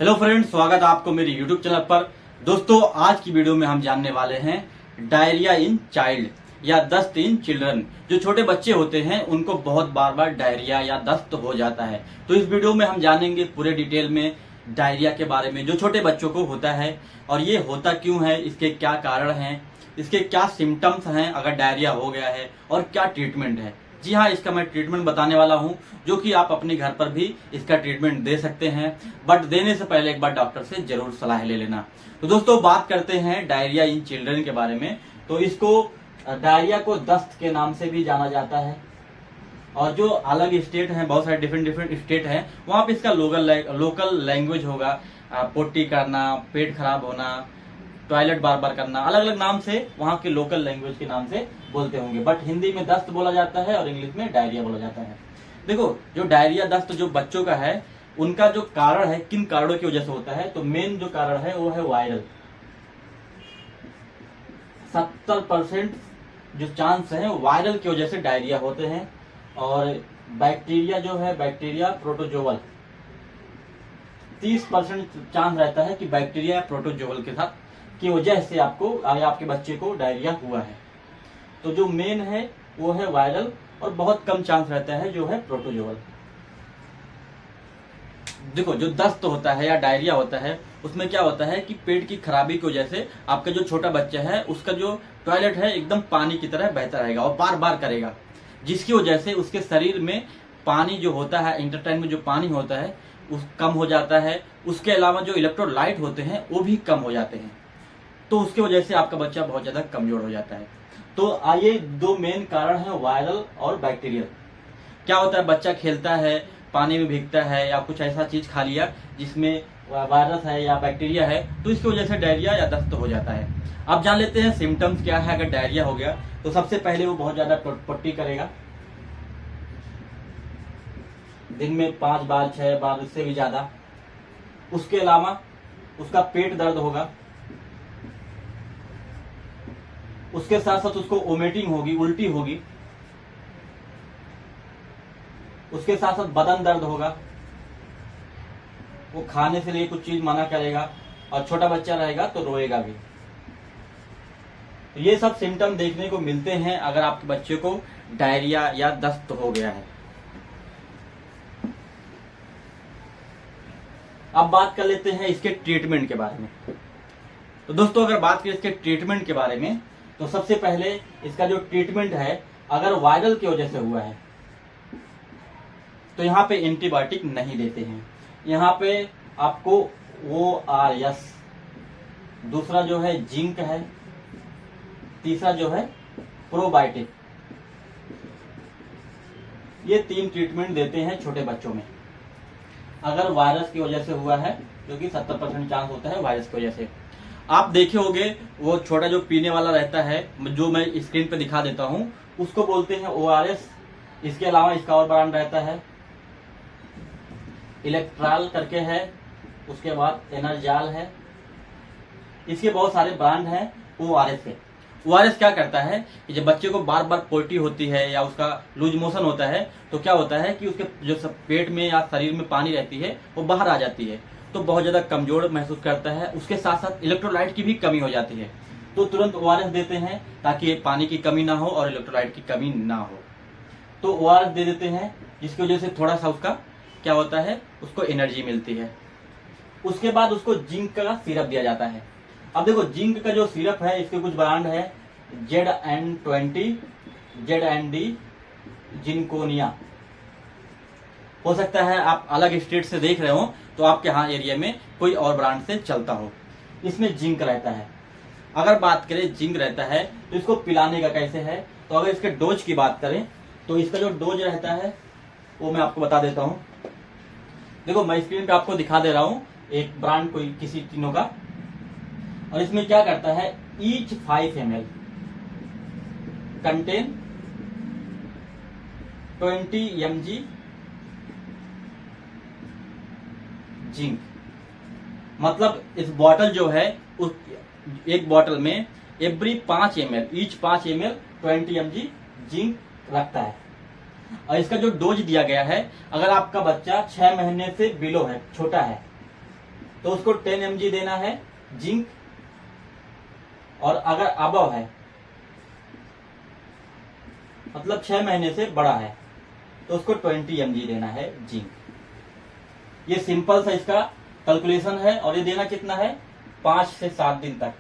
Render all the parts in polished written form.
Hello friends, स्वागत है आपको मेरे यूट्यूब चैनल पर। दोस्तों, आज की वीडियो में हम जानने वाले हैं डायरिया इन चाइल्ड या दस्त इन चिल्ड्रन। जो छोटे बच्चे होते हैं उनको बहुत बार बार डायरिया या दस्त हो जाता है। तो इस वीडियो में हम जानेंगे पूरे डिटेल में डायरिया के बारे में जो छोटे बच्चों को होता है, और ये होता क्यों है, इसके क्या कारण हैं, इसके क्या सिम्टम्स हैं अगर डायरिया हो गया है, और क्या ट्रीटमेंट है। जी हाँ, इसका मैं ट्रीटमेंट बताने वाला हूँ, जो कि आप अपने घर पर भी इसका ट्रीटमेंट दे सकते हैं। बट देने से पहले एक बार डॉक्टर से जरूर सलाह ले लेना। तो दोस्तों, बात करते हैं डायरिया इन चिल्ड्रन के बारे में। तो इसको डायरिया को दस्त के नाम से भी जाना जाता है, और जो अलग स्टेट हैं, बहुत सारे डिफरेंट स्टेट हैं, वहां पे इसका लोकल लैंग्वेज होगा। पोटी करना, पेट खराब होना, टॉयलेट बार बार करना, अलग अलग नाम से वहाँ के लोकल लैंग्वेज के नाम से बोलते होंगे। बट हिंदी में दस्त बोला जाता है और इंग्लिश में डायरिया बोला जाता है। देखो, जो डायरिया दस्त जो बच्चों का है, उनका जो कारण है, किन कारणों की वजह से होता है, तो मेन जो कारण है वो है वायरल। 70% जो चांस है वायरल की वजह से डायरिया होते हैं। और बैक्टीरिया जो है, बैक्टीरिया प्रोटोजोवल, 30% चांस रहता है कि बैक्टीरिया प्रोटोजोवल के साथ की वजह से आपको या आपके बच्चे को डायरिया हुआ है। तो जो मेन है वो है वायरल, और बहुत कम चांस रहता है जो है प्रोटोजोवल। देखो, जो दस्त होता है या डायरिया होता है, उसमें क्या होता है कि पेट की खराबी की वजह से आपका जो छोटा बच्चा है, उसका जो टॉयलेट है एकदम पानी की तरह बहता रहेगा और बार बार करेगा, जिसकी वजह से उसके शरीर में पानी जो होता है, इंटेस्टाइन में जो पानी होता है, उस कम हो जाता है। उसके अलावा जो इलेक्ट्रोलाइट होते हैं वो भी कम हो जाते हैं। तो उसकी वजह से आपका बच्चा बहुत ज्यादा कमजोर हो जाता है। तो आइए, दो मेन कारण है, वायरल और बैक्टीरियल। क्या होता है, बच्चा खेलता है, पानी में भीगता है, या कुछ ऐसा चीज खा लिया जिसमें वायरस है या बैक्टीरिया है, तो इसकी वजह से डायरिया या दस्त हो जाता है। अब जान लेते हैं सिम्टम्स क्या है अगर डायरिया हो गया। तो सबसे पहले वो बहुत ज्यादा पट्टी करेगा, दिन में 5 बार 6 बार, उससे भी ज्यादा। उसके अलावा उसका पेट दर्द होगा, उसके साथ साथ उसको वोमिटिंग होगी, उल्टी होगी, उसके साथ साथ बदन दर्द होगा, वो खाने से लिए कुछ चीज मना करेगा, और छोटा बच्चा रहेगा तो रोएगा भी। ये सब सिम्टम देखने को मिलते हैं अगर आपके बच्चे को डायरिया या दस्त हो गया है। अब बात कर लेते हैं इसके ट्रीटमेंट के बारे में। तो दोस्तों, अगर बात करें इसके ट्रीटमेंट के बारे में, तो सबसे पहले इसका जो ट्रीटमेंट है, अगर वायरल की वजह से हुआ है तो यहाँ पे एंटीबायोटिक नहीं देते हैं। यहाँ पे आपको ORS, दूसरा जो है जिंक है, तीसरा जो है प्रोबायोटिक, ये 3 ट्रीटमेंट देते हैं छोटे बच्चों में अगर वायरस की वजह से हुआ है, जो कि 70% चांस होता है वायरस की वजह से। आप देखे होंगे वो छोटा जो पीने वाला रहता है, जो मैं स्क्रीन पे दिखा देता हूं, उसको बोलते हैं ORS। इसके अलावा इसका और ब्रांड रहता है, इलेक्ट्रॉल करके है, उसके बाद एनर्जाल है, इसके बहुत सारे ब्रांड हैं ORS के। ORS क्या करता है कि जब बच्चे को बार बार पोटी होती है या उसका लूज मोशन होता है, तो क्या होता है कि उसके जो पेट में या शरीर में पानी रहती है वो बाहर आ जाती है, तो बहुत ज्यादा कमजोर महसूस करता है। उसके साथ साथ इलेक्ट्रोलाइट की भी कमी हो जाती है, तो तुरंत ORS देते हैं ताकि पानी की कमी ना हो और इलेक्ट्रोलाइट की कमी ना हो। तो ORS दे देते हैं, जिसकी वजह से थोड़ा सा उसका क्या होता है, उसको एनर्जी मिलती है। उसके बाद उसको जिंक का सिरप दिया जाता है। अब देखो, जिंक का जो सिरप है, इसके कुछ ब्रांड है, ZN20, ZND, जिंकोनिया। हो सकता है आप अलग स्टेट से देख रहे हो, तो आपके यहाँ एरिया में कोई और ब्रांड से चलता हो। इसमें जिंक रहता है। अगर बात करें जिंक रहता है तो इसको पिलाने का कैसे है, तो अगर इसके डोज की बात करें, तो इसका जो डोज रहता है वो मैं आपको बता देता हूं। देखो, मैं स्क्रीन पे आपको दिखा दे रहा हूं एक ब्रांड कोई किसी तीनों का, और इसमें क्या करता है, each 5 ml contain 20 mg zinc. मतलब इस बॉटल जो है, उस एक बॉटल में every 5 ml, each 5 ml 20 mg zinc रखता है। और इसका जो डोज दिया गया है, अगर आपका बच्चा 6 महीने से बिलो है, छोटा है, तो उसको 10 mg देना है जिंक, और अगर अबव है मतलब 6 महीने से बड़ा है तो उसको 20 mg देना है जिंक। ये सिंपल सा इसका कैलकुलेशन है, और ये देना कितना है 5 से 7 दिन तक।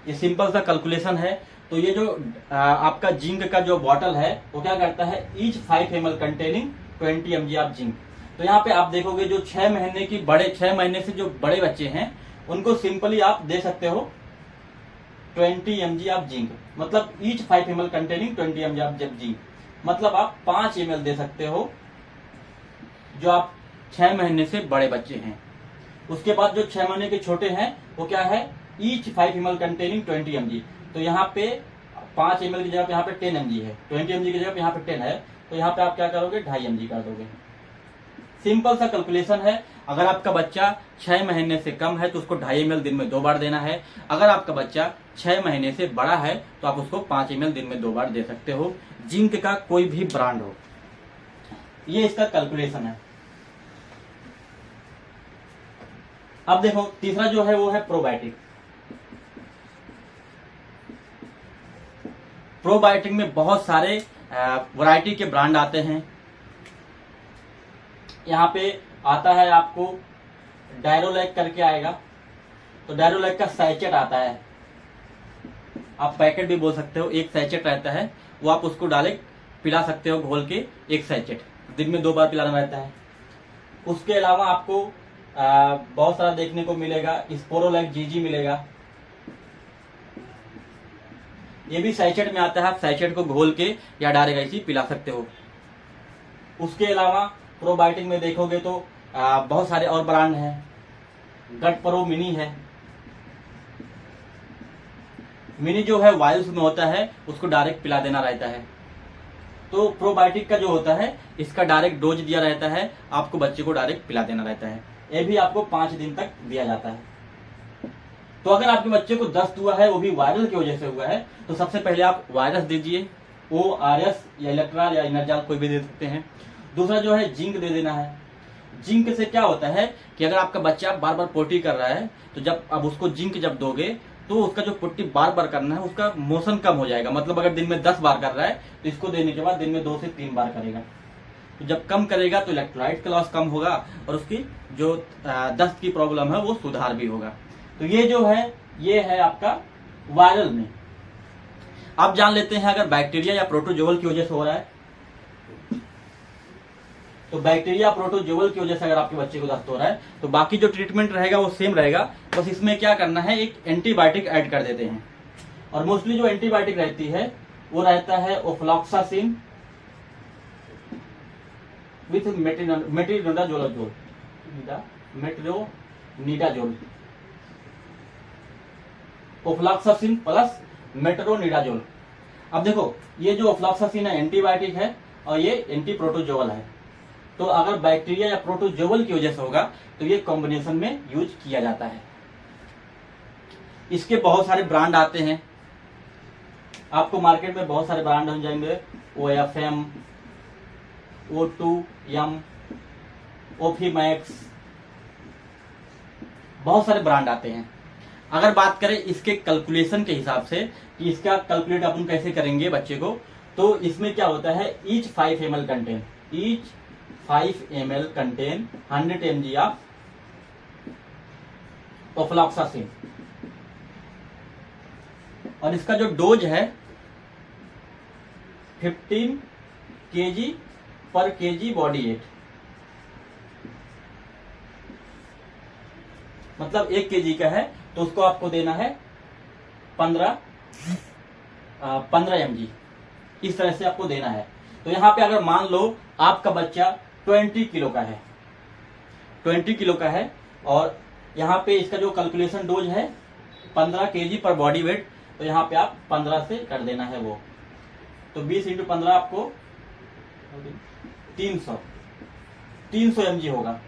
ये सिंपल सा कैलकुलेशन है। तो ये जो आपका जिंक का जो बॉटल है वो क्या करता है, each 5 ml containing 20 mg of zinc. तो यहाँ पे आप देखोगे जो 6 महीने से जो बड़े बच्चे हैं उनको सिंपली आप दे सकते हो 20 mg ऑफ जिंक, मतलब each 5 ml containing 20 mg of zinc, मतलब आप 5 ml दे सकते हो जो आप 6 महीने से बड़े बच्चे हैं। उसके बाद जो 6 महीने के छोटे हैं वो क्या है, ईच 5 ml कंटेनिंग 20 mg। तो यहाँ पे 5 ml की जगह यहाँ पे 10 mg है, 20 mg की जगह यहाँ पे 10 है, तो यहाँ पे आप क्या करोगे 2.5 mg कर दोगे। सिंपल सा कैलकुलेशन है। अगर आपका बच्चा 6 महीने से कम है तो उसको 2.5 ml दिन में 2 बार देना है। अगर आपका बच्चा 6 महीने से बड़ा है तो आप उसको 5 ml दिन में 2 बार दे सकते हो, जिंक का कोई भी ब्रांड हो। ये इसका कैलकुलेशन है। अब देखो तीसरा जो है वो है प्रोबायोटिक। प्रोबायोटिक में बहुत सारे वैरायटी के ब्रांड आते हैं। यहाँ पे आता है आपको डायरोलैक करके आएगा, तो डायरोलैक का सैचेट आता है, आप पैकेट भी बोल सकते हो, एक सैचेट रहता है, वो आप उसको डायरेक्ट पिला सकते हो घोल के, एक सैचेट दिन में 2 बार पिलाना रहता है। उसके अलावा आपको बहुत सारा देखने को मिलेगा, स्पोरोलैक जीजी मिलेगा, ये भी सैचेट में आता है, आप सैचेट को घोल के या डायरेक्ट ऐसे पिला सकते हो। उसके अलावा प्रोबायोटिक में देखोगे तो बहुत सारे और ब्रांड हैं, गट प्रो मिनी है। मिनी जो है वायल्स में होता है, उसको डायरेक्ट पिला देना रहता है। तो प्रोबायोटिक का जो होता है इसका डायरेक्ट डोज दिया रहता है, आपको बच्चे को डायरेक्ट पिला देना रहता है। ये भी आपको 5 दिन तक दिया जाता है। तो अगर आपके बच्चे को दस्त हुआ है, वो भी वायरल की वजह से हुआ है, तो सबसे पहले आप वायरस दीजिए, ORS या इलेक्ट्रॉल या इनरजाल कोई भी दे सकते हैं। दूसरा जो है जिंक दे देना है। जिंक से क्या होता है कि अगर आपका बच्चा बार बार पोटी कर रहा है तो जब अब उसको जिंक जब दोगे तो उसका जो पोटी बार बार करना है उसका मोशन कम हो जाएगा। मतलब अगर दिन में 10 बार कर रहा है तो इसको देने के बाद दिन में 2 से 3 बार करेगा। तो जब कम करेगा तो इलेक्ट्रोलाइट का लॉस कम होगा और उसकी जो दस्त की प्रॉब्लम है वो सुधार भी होगा। तो ये जो है ये है आपका वायरल में। अब जान लेते हैं अगर बैक्टीरिया या प्रोटोजोअल की वजह से हो रहा है, तो बैक्टीरिया प्रोटोजोअल की वजह से अगर आपके बच्चे को दस्त हो रहा है तो बाकी जो ट्रीटमेंट रहेगा वो सेम रहेगा, बस इसमें क्या करना है एक एंटीबायोटिक ऐड कर देते हैं। और मोस्टली जो एंटीबायोटिक रहती है वो रहता है ofloxacin with metronidazole, ofloxacin plus metronidazole. अब देखो ये जो ओफ्लॉक्सासिन है एंटीबायोटिक है और ये एंटी प्रोटोजोअल है। तो अगर बैक्टीरिया या प्रोटोजोअल की वजह से होगा तो ये कॉम्बिनेशन में यूज किया जाता है। इसके बहुत सारे ब्रांड आते हैं, आपको मार्केट में बहुत सारे ब्रांड मिल जाएंगे, OFM, O2M, ओफीमैक्स, बहुत सारे ब्रांड आते हैं। अगर बात करें इसके कैलकुलेशन के हिसाब से कि इसका कैलकुलेट अपन कैसे करेंगे बच्चे को, तो इसमें क्या होता है each 5 ml contain 100 mg of ofloxacin, और इसका जो डोज है 15 kg पर kg बॉडी वेट, मतलब 1 kg का है तो उसको आपको देना है 15 mg, इस तरह से आपको देना है। तो यहाँ पे अगर मान लो आपका बच्चा 20 किलो का है, 20 किलो का है और यहाँ पे इसका जो कैलकुलेशन डोज है 15 kg पर बॉडी वेट, तो यहाँ पे आप 15 से कर देना है वो, तो 20 × 15 आपको 300 mg होगा।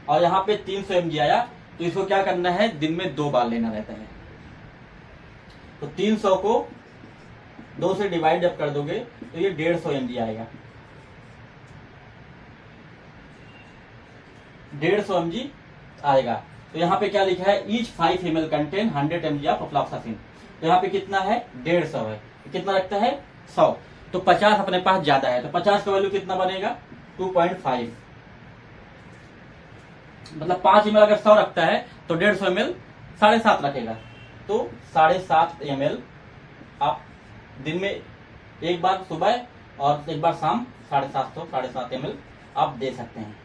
और यहाँ पे 300 mg आया तो इसको क्या करना है दिन में 2 बार लेना रहता है। तो 300 को 2 से डिवाइड जब कर दोगे तो ये 150 mg आएगा। 150 mg आएगा। तो यहाँ पे क्या लिखा है, each 5 ml contain 100 mg of ofloxacin. तो यहाँ पे कितना है, 150 है, कितना रखता है 100, तो 50 अपने पास ज्यादा है, तो 50 का वैल्यू कितना बनेगा 2.5, मतलब 5 ml अगर 100 रखता है तो 150 ml 7.5 रखेगा, तो 7.5 ml आप दिन में एक बार सुबह और एक बार शाम 7.5 ml आप दे सकते हैं।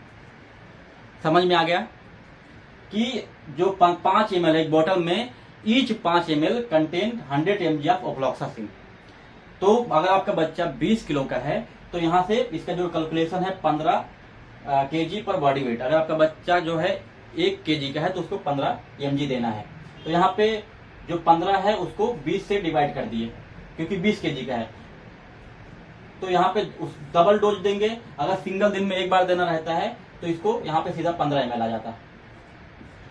समझ में आ गया कि जो 5 ml एक बोतल में, each 5 ml contain 100 mg of ofloxacin. तो अगर आपका बच्चा 20 किलो का है तो यहाँ से इसका जो कैलकुलेशन है 15 kg पर बॉडी वेट। अगर आपका बच्चा जो है 1 kg का है तो उसको 15 mg देना है। तो यहाँ पे जो 15 है उसको 20 से डिवाइड कर दिए, क्योंकि 20 kg का है, तो यहाँ पे उस डबल डोज देंगे। अगर सिंगल दिन में एक बार देना रहता है तो इसको यहाँ पे सीधा 15 ml आ जाता है,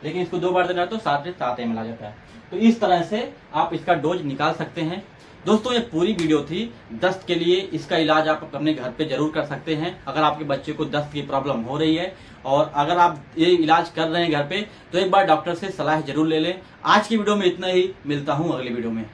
लेकिन इसको 2 बार देना है तो 7 ml आ जाता है। तो इस तरह से आप इसका डोज निकाल सकते हैं। दोस्तों ये पूरी वीडियो थी दस्त के लिए। इसका इलाज आप अपने घर पे जरूर कर सकते हैं अगर आपके बच्चे को दस्त की प्रॉब्लम हो रही है, और अगर आप ये इलाज कर रहे हैं घर पे तो एक बार डॉक्टर से सलाह जरूर ले लें। आज की वीडियो में इतना ही, मिलता हूँ अगली वीडियो में।